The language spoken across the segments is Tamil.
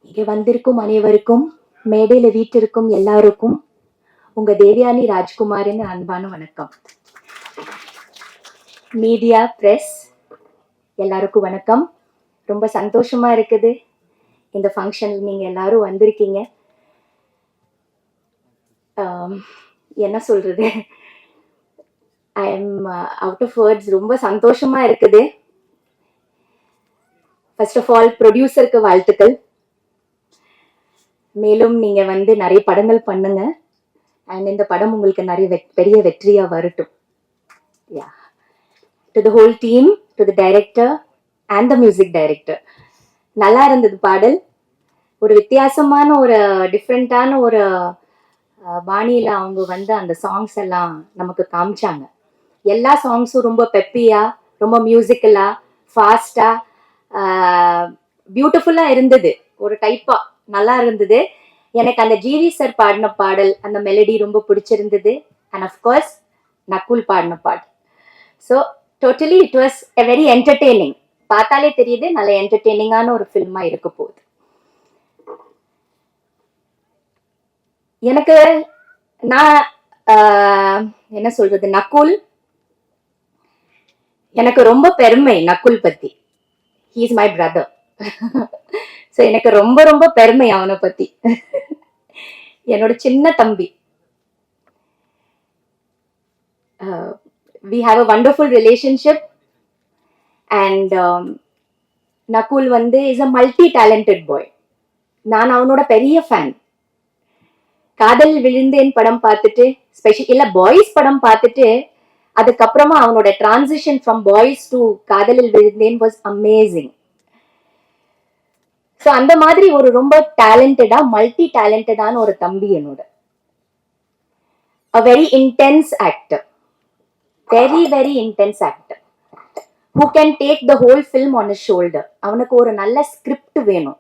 இங்கே வந்திருக்கும் அனைவருக்கும், மேடையில வீற்றிருக்கும் எல்லாருக்கும் உங்க தேவயானி ராஜ்குமாரின் அன்பான வணக்கம். மீடியா, பிரஸ் எல்லாருக்கும் வணக்கம். ரொம்ப சந்தோஷமா இருக்குது இந்த ஃபங்க்ஷன் நீங்க எல்லாரும் வந்திருக்கீங்க. என்ன சொல்றது, I am out of words. ரொம்ப சந்தோஷமா இருக்குது. ஃபர்ஸ்ட் ஆஃப் ஆல் ப்ரொடியூசருக்கு வாழ்த்துக்கள். மேலும் நீங்க வந்து நிறைய படங்கள் பண்ணுங்க அண்ட் இந்த படம் உங்களுக்கு நிறைய பெரிய வெற்றியா வரட்டும். Yeah, to the whole team, to the director and the music director. நல்லா இருந்தது பாடல். ஒரு வித்தியாசமான ஒரு டிஃப்ரெண்டான ஒரு பாணியில அவங்க வந்து அந்த சாங்ஸ் எல்லாம் நமக்கு காமிச்சாங்க. எல்லா சாங்ஸும் ரொம்ப பெப்பியா, ரொம்ப மியூசிக்கலா, ஃபாஸ்டா, பியூட்டிஃபுல்லா இருந்தது. ஒரு டைப்பா நல்லா இருந்தது. எனக்கு அந்த ஜிவி சார் பாடின பாடல், அந்த மெலடி ரொம்ப பிடிச்சிருந்தது. அண்ட் அஃப்கோர்ஸ் நக்குல் பாடின பாடல். So totally it was a very entertaining. பார்த்தாலே தெரியுது நல்ல என்டர்டெய்னிங்கான ஒரு ஃபில்மா இருக்க போகுது. எனக்கு நான் என்ன சொல்றது, நக்குல் எனக்கு ரொம்ப பெருமை. நக்குல் பத்தி, he is my brother. So எனக்கு ரொம்ப ரொம்ப பெருமை அவனை பத்தி. என்னோட சின்ன தம்பி. we have a wonderful relationship and Nakul வந்து இஸ் அ மல்டி டேலண்டட் பாய். நான் அவனோட பெரிய ஃபேன். காதல் விழுந்தேன் படம் பார்த்துட்டு, ஸ்பெஷல் இல்ல பாய்ஸ் படம் பார்த்துட்டு, அதுக்கப்புறமா அவனோட டிரான்சிஷன் ஃப்ரம் பாய்ஸ் டு காதலில் விழுந்தேன் வாஸ் அமேசிங். ஸோ அந்த மாதிரி ஒரு ரொம்ப டேலண்டடா, மல்டி டேலண்டடான ஒரு தம்பி என்னோட. a very intense actor, very very intense actor who can take the whole film on his shoulder. அவனுக்கு ஒரு நல்ல ஸ்கிரிப்ட் வேணும்,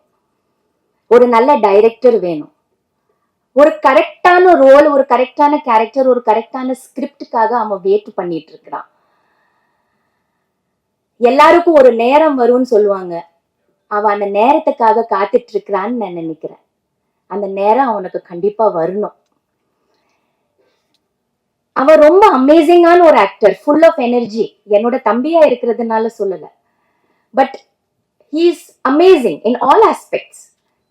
ஒரு நல்ல டைரக்டர் வேணும், ஒரு கரெக்டான ரோல், ஒரு கரெக்டான கேரக்டர், ஒரு கரெக்டான ஸ்கிரிப்டுக்காக அவன் வெயிட் பண்ணிட்டு இருக்கிறான். எல்லாருக்கும் ஒரு நேரம் வரும்னு சொல்லுவாங்க. அவன் அந்த நேரத்துக்காக காத்துட்டு இருக்கிறான்னு நான் நினைக்கிறேன். அந்த நேரம் அவனுக்கு கண்டிப்பா வரணும். அவன் ரொம்ப அமேசிங்கான ஒரு ஆக்டர், ஃபுல் ஆஃப் எனர்ஜி. என்னோட தம்பியா இருக்கிறதுனால சொல்லல, but he is amazing in all aspects.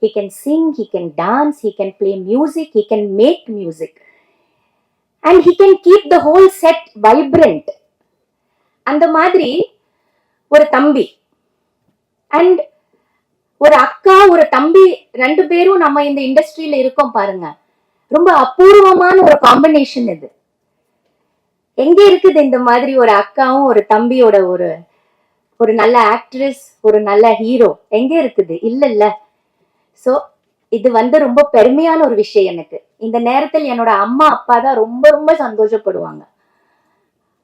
He can sing, he can dance, he can play music, he can make music, and he can keep the whole set vibrant. அந்த மாதிரி ஒரு தம்பி அண்ட் ஒரு அக்கா, ஒரு தம்பி, ரெண்டு பேரும் நம்ம இந்த இண்டஸ்ட்ரியில இருக்கோம் பாருங்க. ரொம்ப அபூர்வமான ஒரு காம்பினேஷன் இது. எங்க இருக்குது இந்த மாதிரி ஒரு அக்காவும் ஒரு தம்பியோட ஒரு ஒரு நல்ல ஆக்ட்ரஸ், ஒரு நல்ல ஹீரோ எங்க இருக்குது? இல்ல. சோ இது வந்து ரொம்ப பெருமையான ஒரு விஷயம் எனக்கு. இந்த நேரத்தில் என்னோட அம்மா அப்பா தான் ரொம்ப ரொம்ப சந்தோஷப்படுவாங்க.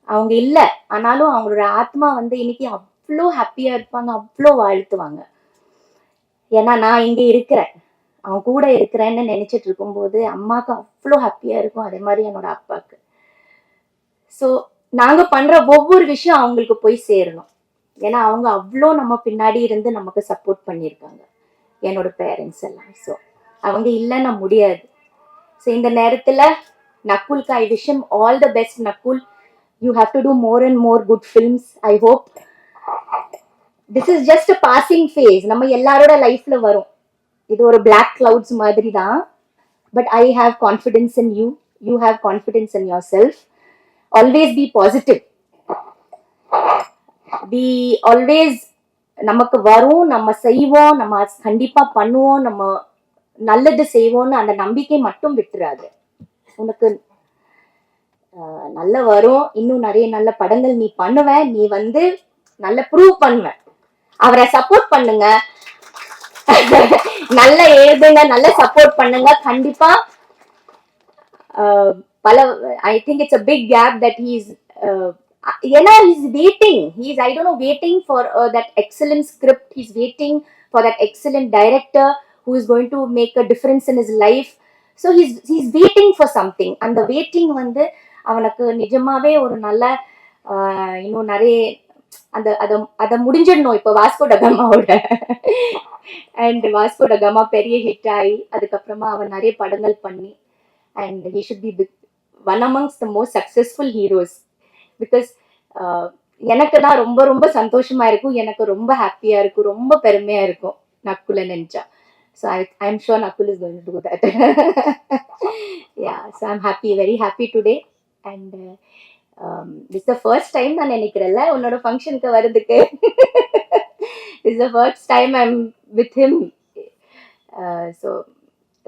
அவங்க இல்ல, ஆனாலும் அவங்களோட ஆத்மா வந்து இன்னைக்கு அவ்வளோ ஹாப்பியா இருப்பாங்க, அவ்வளோ வாழ்த்துவாங்க. ஏன்னா நான் இங்க இருக்கிறேன், அவன் கூட இருக்கிறேன்னு நினைச்சிட்டு இருக்கும்போது அம்மாவுக்கு அவ்வளோ ஹாப்பியா இருக்கும். அதே மாதிரி என்னோட அப்பாவுக்கு. ஸோ நாங்க பண்ற ஒவ்வொரு விஷயம் அவங்களுக்கு போய் சேரணும். ஏன்னா அவங்க அவ்வளோ நம்ம பின்னாடி இருந்து நமக்கு சப்போர்ட் பண்ணியிருக்காங்க, என்னோட பேரண்ட்ஸ் எல்லாம். ஸோ அவங்க இல்லைன்னா முடியாது. ஸோ இந்த நேரத்துல நக்குல்க்கு I wish him all the best. Nakul, you have to do more and more good films. I hope this is just a passing phase. நம்ம எல்லாரோட லைஃப்ல வரும். இது ஒரு பிளாக் கிளவுட்ஸ் மாதிரி தான். But I have confidence in you, you have confidence in your self. Always be positive. Be always, நமக்கு வரும், நம்ம செய்வோம், நம்ம கண்டிப்பா பண்ணுவோம், நம்ம நல்லது செய்வோம்னு அந்த நம்பிக்கை மட்டும் விட்டுறாது. உனக்கு நல்ல வரும். இன்னும் நிறைய நல்ல படங்கள் நீ பண்ணுவ. நீ வந்து நல்ல ப்ரூவ் பண்ணுவ. அவரை சப்போர்ட் பண்ணுங்க, நல்ல எழுதுங்க, நல்ல சப்போர்ட் பண்ணுங்க. கண்டிப்பா பல, I think it's a big gap that he's waiting. He's, I don't know, waiting for that excellent script. He's waiting for that excellent director who is going to make a difference in his life. So he's waiting for something. And the waiting வந்து அவனுக்கு நிஜமாவே ஒரு நல்ல இன்னும் நிறைய அந்த அதை முடிஞ்சிடணும் இப்போ வாஸ்கோ டகாமாவோட. அண்ட் வாஸ்கோ டகாமா பெரிய ஹிட் ஆகி அதுக்கப்புறமா அவன் நிறைய படங்கள் பண்ணி and he should be one amongst the most successful heroes. Because எனக்கு தான் ரொம்ப ரொம்ப சந்தோஷமா இருக்கும், எனக்கு ரொம்ப ஹாப்பியா இருக்கும், ரொம்ப பெருமையா இருக்கும் நக்குல நினைச்சா. So I'm sure Nakul is going to do that. Yeah, so I'm happy, very happy today. And this is the first time நான் நினைக்கிறேன்ல உன்னோட ஃபங்க்ஷனுக்கு வரதுக்கு. This is the first time I'm with him. So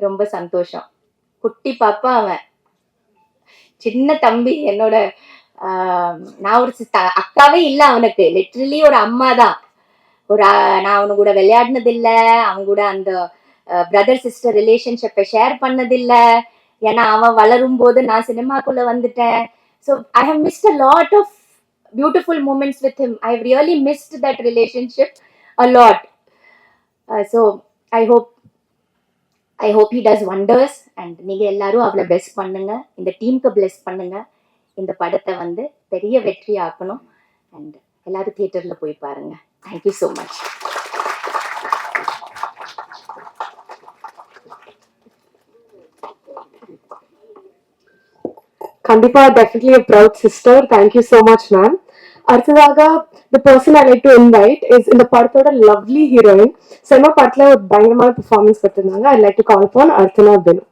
ரொம்ப சந்தோஷம். குட்டி பாப்பா அவன், சின்ன தம்பி என்னோட. நான் ஒரு அக்காவே இல்லை அவனுக்கு, லிட்ரலி ஒரு அம்மா தான். நான் அவனு கூட விளையாடினது இல்லை, அவன் கூட அந்த பிரதர் சிஸ்டர் ரிலேஷன்ஷிப்பை ஷேர் பண்ணதில்லை. ஏன்னா அவன் வளரும் போது நான் சினிமாக்குள்ள வந்துட்டேன். So I have missed a lot of beautiful moments with him. I have really missed that relationship a lot. So I hope he does wonders. And நீங்கள் எல்லாரும் அவளை பெஸ்ட் பண்ணுங்க, இந்த டீமுக்கு பிளெஸ் பண்ணுங்க, இந்த படத்தை வந்து பெரிய வெற்றி ஆக்கணும். அண்ட் எல்லாரும் தியேட்டரில் போய் பாருங்க. Thank you so much. கண்டிப்பா, definitely a proud sister. Thank you so much, ma'am. அடுத்ததாக the person I like to invite is இந்த படத்தோட lovely heroine. செம படத்துல ஒரு பயங்கரமான பெர்ஃபார்மன்ஸ் கொடுத்திருந்தாங்க. I like to call upon Archana Benu.